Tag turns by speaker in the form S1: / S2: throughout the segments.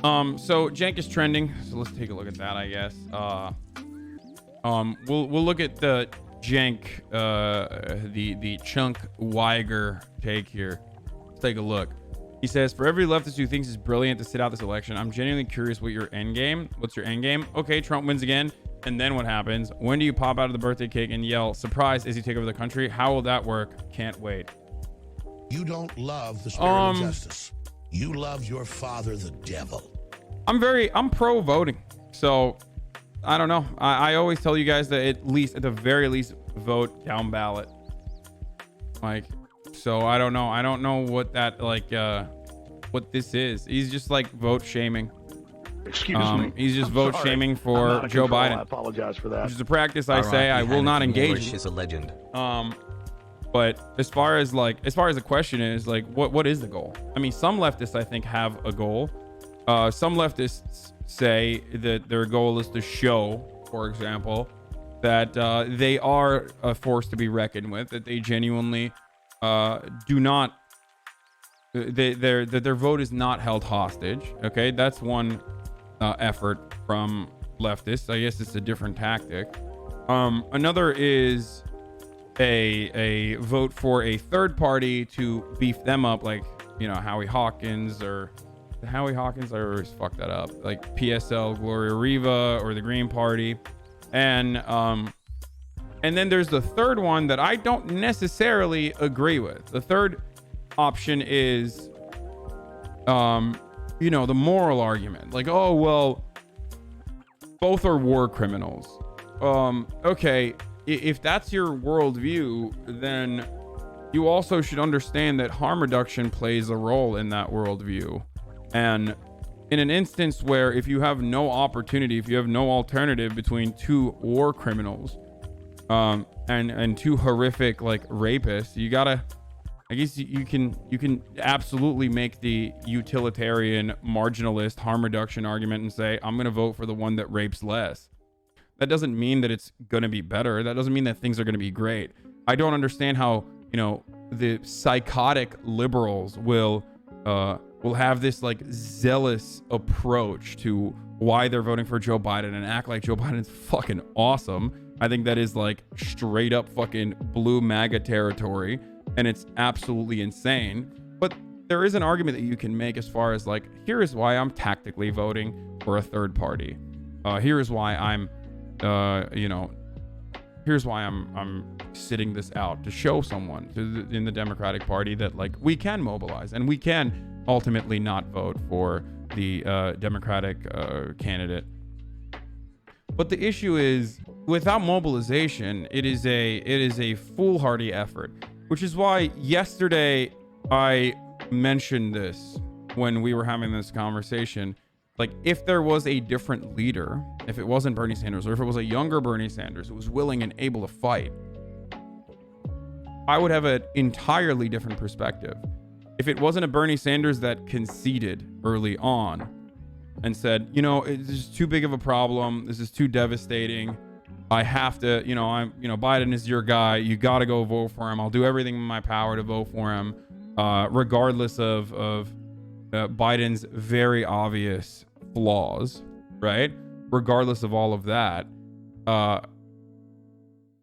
S1: So Cenk is trending. So let's take a look at that, I guess. We'll look at the Cenk, the Chunk Weiger take here. Let's take a look. He says, for every leftist who thinks it's brilliant to sit out this election, I'm genuinely curious what your end game. What's your end game? Okay, Trump wins again. And then what happens? When do you pop out of the birthday cake and yell, surprise, as you take over the country? How will that work? Can't wait.
S2: You don't love the spirit of justice. You love your father, the devil.
S1: I'm pro voting. So I don't know. I always tell you guys that at the very least, vote down ballot. Like, so I don't know. I don't know what that, like, what this is. He's just like vote shaming.
S3: Excuse me.
S1: He's just vote shaming for Joe Biden.
S3: I apologize for that.
S1: Which is a practice I say I will not engage.
S4: Is a legend.
S1: But as far as the question is, like, what is the goal? I mean, some leftists I think have a goal. Some leftists say that their goal is to show, for example, that they are a force to be reckoned with, that they genuinely do not, that their vote is not held hostage. Okay, that's one effort from leftists. I guess it's a different tactic. Another is a vote for a third party to beef them up, like, you know, Howie Hawkins or I always fuck that up, like PSL, Gloria Riva, or the Green Party. And then there's the third one that I don't necessarily agree with. The third option is you know, the moral argument, like, oh well, both are war criminals. Okay, if that's your worldview, then you also should understand that harm reduction plays a role in that worldview. And in an instance where if you have no opportunity, if you have no alternative between two war criminals and two horrific, like, rapists, you gotta, I guess you can absolutely make the utilitarian marginalist harm reduction argument and say, I'm gonna vote for the one that rapes less. That doesn't mean that it's gonna be better. That doesn't mean that things are gonna be great. I don't understand how, you know, the psychotic liberals will have this, like, zealous approach to why they're voting for Joe Biden and act like Joe Biden's fucking awesome. I think that is, like, straight up fucking blue MAGA territory, and it's absolutely insane. But there is an argument that you can make as far as, like, here is why I'm tactically voting for a third party. Here is why I'm, you know, here's why I'm sitting this out to show someone in the Democratic Party that, like, we can mobilize and we can ultimately not vote for the Democratic candidate. But the issue is, without mobilization, it is a foolhardy effort, which is why yesterday I mentioned this when we were having this conversation. Like, if there was a different leader, if it wasn't Bernie Sanders, or if it was a younger Bernie Sanders who was willing and able to fight, I would have an entirely different perspective. If it wasn't a Bernie Sanders that conceded early on and said, you know, this is too big of a problem, this is too devastating, I have to, you know, Biden is your guy, you got to go vote for him, I'll do everything in my power to vote for him, regardless of Biden's very obvious flaws, right? Regardless of all of that,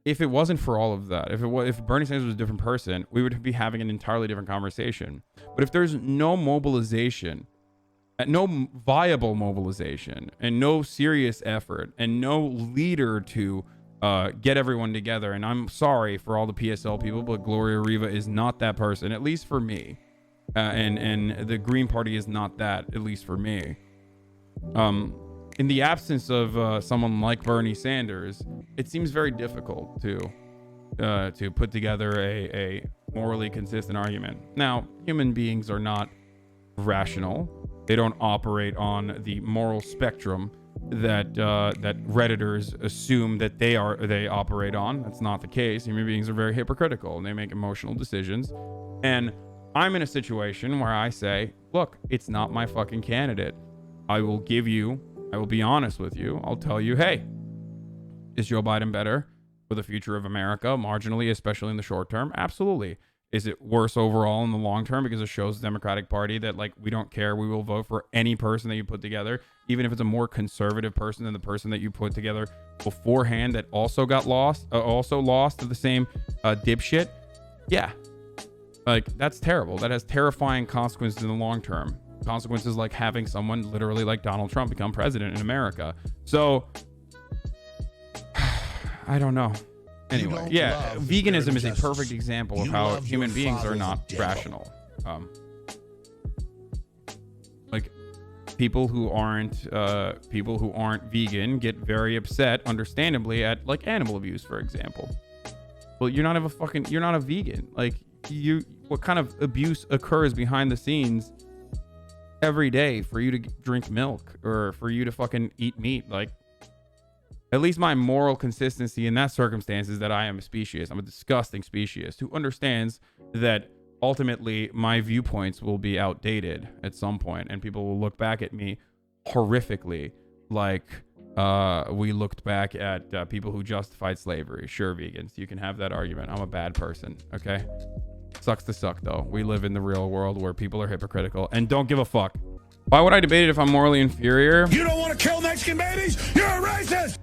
S1: if it wasn't for all of that, if Bernie Sanders was a different person, we would be having an entirely different conversation. But if there's no mobilization, no viable mobilization, and no serious effort, and no leader to get everyone together, and I'm sorry for all the PSL people, but Gloria Riva is not that person, at least for me. And the Green Party is not that, at least for me. In the absence of someone like Bernie Sanders, it seems very difficult to put together a morally consistent argument. Now, human beings are not rational. They don't operate on the moral spectrum that Redditors assume that they operate on. That's not the case. Human beings are very hypocritical and they make emotional decisions. And I'm in a situation where I say, look, it's not my fucking candidate. I will be honest with you. I'll tell you, hey, is Joe Biden better for the future of America marginally, especially in the short term? Absolutely. Is it worse overall in the long term because it shows the Democratic Party that like we don't care, we will vote for any person that you put together, even if it's a more conservative person than the person that you put together beforehand that also lost to the same dipshit? Yeah, like that's terrible. That has terrifying consequences in the long term. Consequences like having someone literally like Donald Trump become president in America. So I don't know. Anyway, yeah, veganism is a perfect example of how human beings are not rational. Like people who aren't vegan get very upset, understandably, at like animal abuse, for example. Well, you're not a vegan. Like what kind of abuse occurs behind the scenes every day for you to drink milk or for you to fucking eat meat? Like, at least my moral consistency in that circumstance is that I am a speciesist. I'm a disgusting speciesist who understands that ultimately my viewpoints will be outdated at some point and people will look back at me horrifically like we looked back at people who justified slavery. Sure, vegans, you can have that argument. I'm a bad person, okay? Sucks to suck, though. We live in the real world where people are hypocritical and don't give a fuck. Why would I debate it if I'm morally inferior?
S2: You don't want to kill Mexican babies? You're a racist!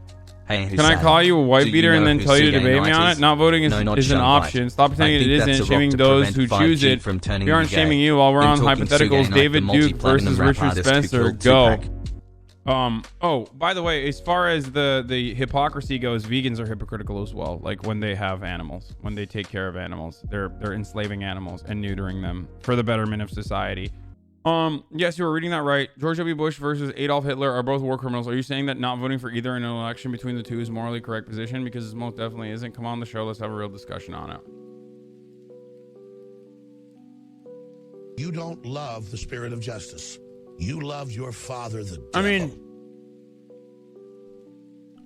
S4: Hey,
S1: can I call you a white beater and then tell you to debate me on it? Not voting is an option. Stop pretending it isn't. Shaming those who choose it. We aren't shaming you. While we're on hypotheticals, David Duke versus Richard Spencer. Go. Oh, by the way, as far as the hypocrisy goes, vegans are hypocritical as well. Like when they have animals, when they take care of animals, they're enslaving animals and neutering them for the betterment of society. Yes, you were reading that right. George W. Bush versus Adolf Hitler are both war criminals. Are you saying that not voting for either in an election between the two is morally correct position? Because it most definitely isn't. Come on the show. Let's have a real discussion on it.
S2: You don't love the spirit of justice. You love your father, the devil.
S1: I mean,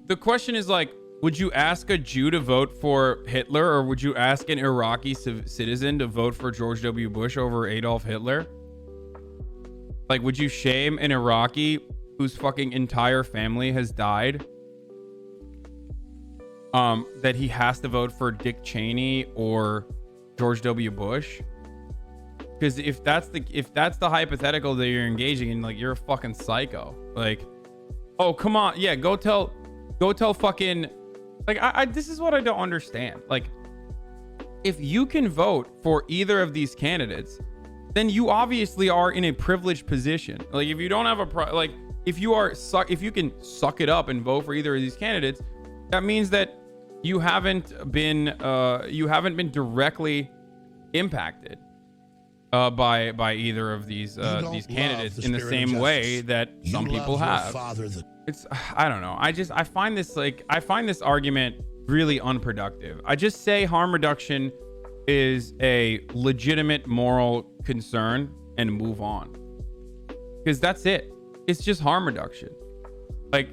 S1: the question is like, would you ask a Jew to vote for Hitler, or would you ask an Iraqi citizen to vote for George W. Bush over Adolf Hitler? Like, would you shame an Iraqi whose fucking entire family has died that he has to vote for Dick Cheney or George W. Bush? Because if that's the hypothetical that you're engaging in, like, you're a fucking psycho. Like, oh, come on. Yeah, go tell fucking, like, this is what I don't understand. Like, if you can vote for either of these candidates, then you obviously are in a privileged position. Like, if you don't have if you can suck it up and vote for either of these candidates, that means that you haven't been directly impacted by either of these candidates in the same way that some people have. It's, I don't know. I find this argument really unproductive. I just say harm reduction is a legitimate moral concern and move on, because that's it. It's just harm reduction. Like,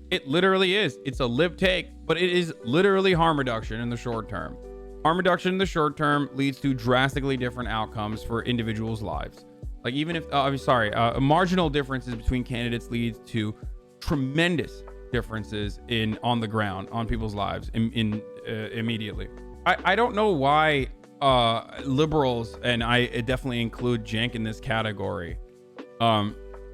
S1: it literally is. It's a lip take, but it is literally harm reduction in the short term. Harm reduction in the short term leads to drastically different outcomes for individuals' lives. Like, even if marginal differences between candidates leads to tremendous differences on the ground, on people's lives immediately. I don't know why liberals, and I definitely include Cenk in this category,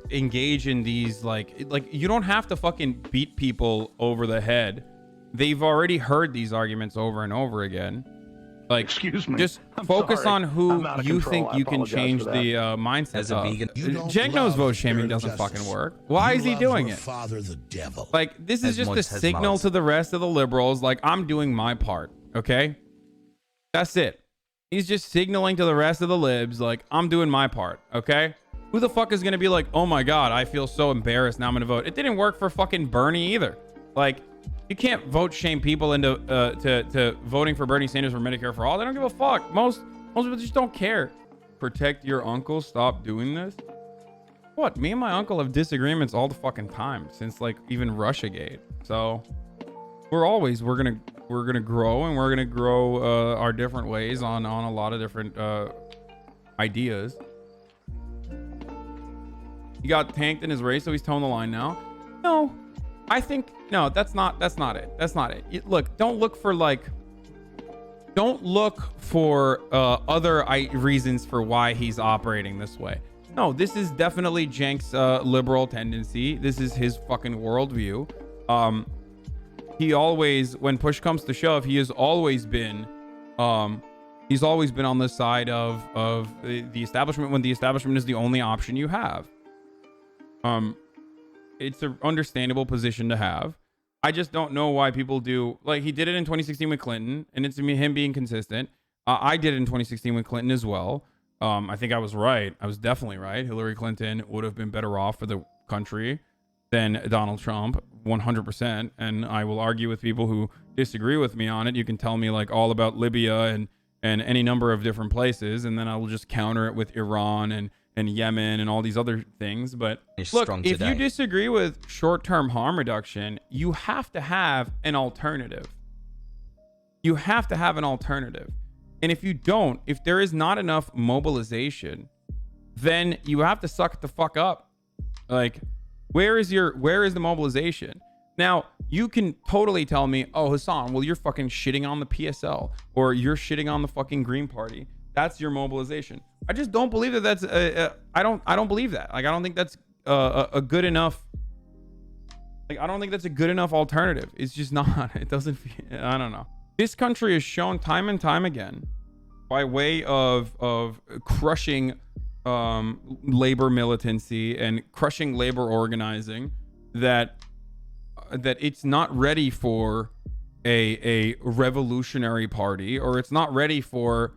S1: engage in these like you don't have to fucking beat people over the head. They've already heard these arguments over and over again. Like,
S3: excuse me,
S1: just focus on who you think you can change the mindset
S4: As a vegan,
S1: Cenk knows vote shaming doesn't fucking work. Why is he doing it?
S2: Father, the devil.
S1: Like, this is just a signal to the rest of the liberals, like, I'm doing my part, okay? That's it. He's just signaling to the rest of the libs, like, I'm doing my part, okay? Who the fuck is gonna be like, oh my god, I feel so embarrassed, now I'm gonna vote? It didn't work for fucking Bernie either. Like, you can't vote shame people into to voting for Bernie Sanders for Medicare for all. They don't give a fuck. Most people just don't care. Protect your uncle. Stop doing this. What? Me and my uncle have disagreements all the fucking time since, like, even Russiagate. So we're gonna grow, and we're gonna grow our different ways on a lot of different ideas. He got tanked in his race, so he's towing the line now. No. I think, no, that's not it. That's not it. Look, don't look for, like, don't look for other reasons for why he's operating this way. No, this is definitely Cenk's liberal tendency. This is his fucking worldview. He always, when push comes to shove, he has always been on the side of the establishment when the establishment is the only option you have. It's an understandable position to have. I just don't know why people do, like, he did it in 2016 with Clinton, and it's him being consistent. I did it in 2016 with Clinton as well. I think I was right. I was definitely right. Hillary Clinton would have been better off for the country than Donald Trump, 100%. And I will argue with people who disagree with me on it. You can tell me like all about Libya and any number of different places, and then I will just counter it with Iran and Yemen and all these other things. But look, if you disagree with short-term harm reduction, you have to have an alternative. You have to have an alternative. And if you don't, if there is not enough mobilization, then you have to suck it the fuck up. Like, where is the mobilization? Now, you can totally tell me, oh, Hasan, well, you're fucking shitting on the PSL or you're shitting on the fucking Green Party. That's your mobilization. I just don't believe that that's I don't believe that. Like, I don't think that's a good enough. Like, I don't think that's a good enough alternative. It's just not. It doesn't. I don't know. This country has shown time and time again, by way of crushing labor militancy and crushing labor organizing, that it's not ready for a revolutionary party, or it's not ready for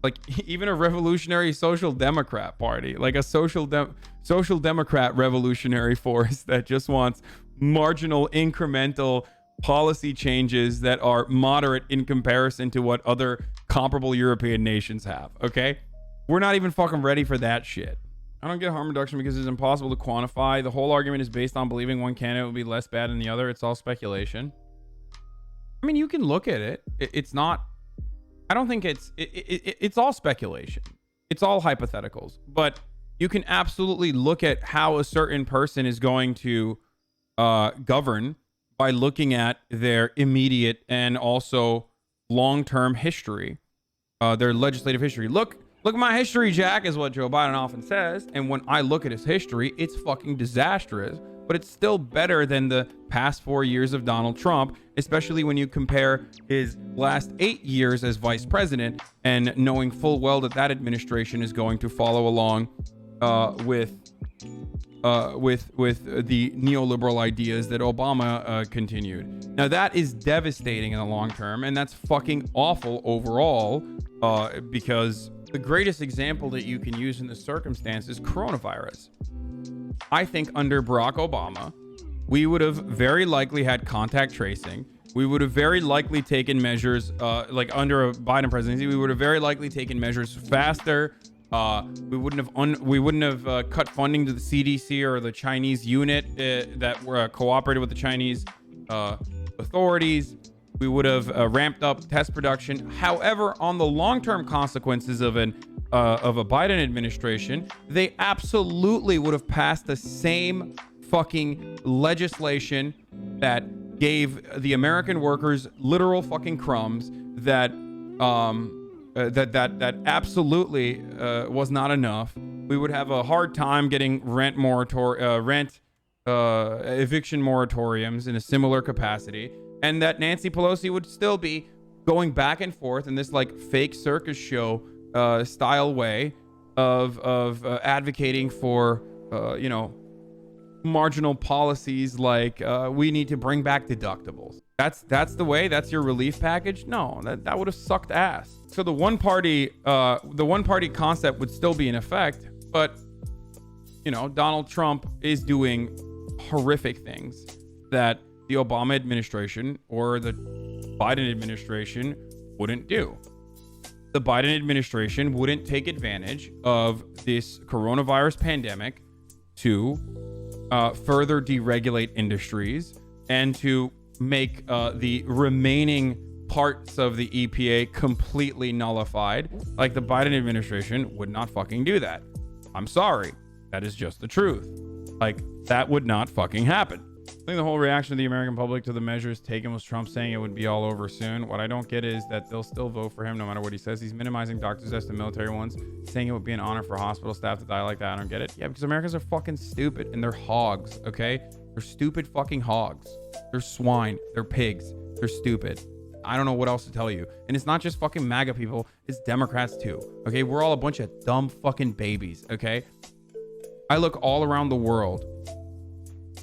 S1: like even a revolutionary social democrat party, like a social democrat revolutionary force that just wants marginal incremental policy changes that are moderate in comparison to what other comparable European nations have. Okay, we're not even fucking ready for that shit. I don't get harm reduction because it's impossible to quantify. The whole argument is based on believing one candidate will be less bad than the other. It's all speculation. I mean, you can look at it. It's not. I don't think it's all speculation. It's all hypotheticals. But you can absolutely look at how a certain person is going to govern by looking at their immediate and also long-term history, their legislative history. Look at my history, Jack, is what Joe Biden often says. And when I look at his history, it's fucking disastrous, but it's still better than the past 4 years of Donald Trump, especially when you compare his last 8 years as vice president and knowing full well that that administration is going to follow along with the neoliberal ideas that Obama continued. Now that is devastating in the long term, and that's fucking awful overall, because the greatest example that you can use in this circumstance is coronavirus. I think under Barack Obama, we would have very likely had contact tracing. We would have very likely taken measures, like under a Biden presidency, we would have very likely taken measures faster. We wouldn't have cut funding to the CDC or the Chinese unit that were cooperated with the Chinese authorities. We would have ramped up test production. However, on the long-term consequences of a Biden administration, they absolutely would have passed the same fucking legislation that gave the American workers literal fucking crumbs that absolutely was not enough. We would have a hard time getting eviction moratoriums in a similar capacity, and that Nancy Pelosi would still be going back and forth in this like fake circus show style way of advocating for marginal policies like we need to bring back deductibles. That's the way. That's your relief package. No, that would have sucked ass. So the one party concept would still be in effect, but Donald Trump is doing horrific things that the Obama administration or the Biden administration wouldn't do. The Biden administration wouldn't take advantage of this coronavirus pandemic to further deregulate industries and to make the remaining parts of the EPA completely nullified. Like, the Biden administration would not fucking do that. I'm sorry. That is just the truth. Like, that would not fucking happen. I think the whole reaction of the American public to the measures taken was Trump saying it would be all over soon. What I don't get is that they'll still vote for him no matter what he says. He's minimizing doctors' deaths to military ones, saying it would be an honor for hospital staff to die like that. I don't get it. Yeah, because Americans are fucking stupid and they're hogs, okay? They're stupid fucking hogs. They're swine. They're pigs. They're stupid. I don't know what else to tell you. And it's not just fucking MAGA people. It's Democrats too, okay? We're all a bunch of dumb fucking babies, okay? I look all around the world.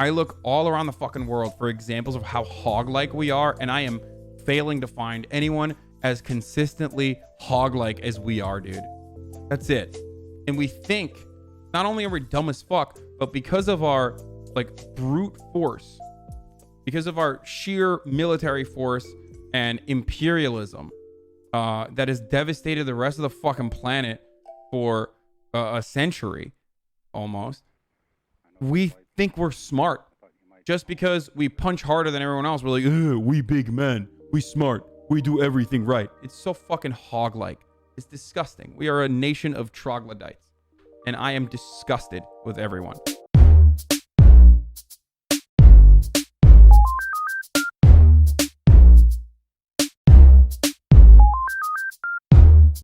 S1: I look all around the fucking world for examples of how hog-like we are, and I am failing to find anyone as consistently hog-like as we are, dude. That's it. And we think, not only are we dumb as fuck, but because of our, like, brute force, because of our sheer military force and imperialism that has devastated the rest of the fucking planet for a century, almost, we think we're smart just because we punch harder than everyone else. We're like, ugh, we big men, we smart, we do everything right. It's so fucking hog-like. It's disgusting. We are a nation of troglodytes, and I am disgusted with everyone.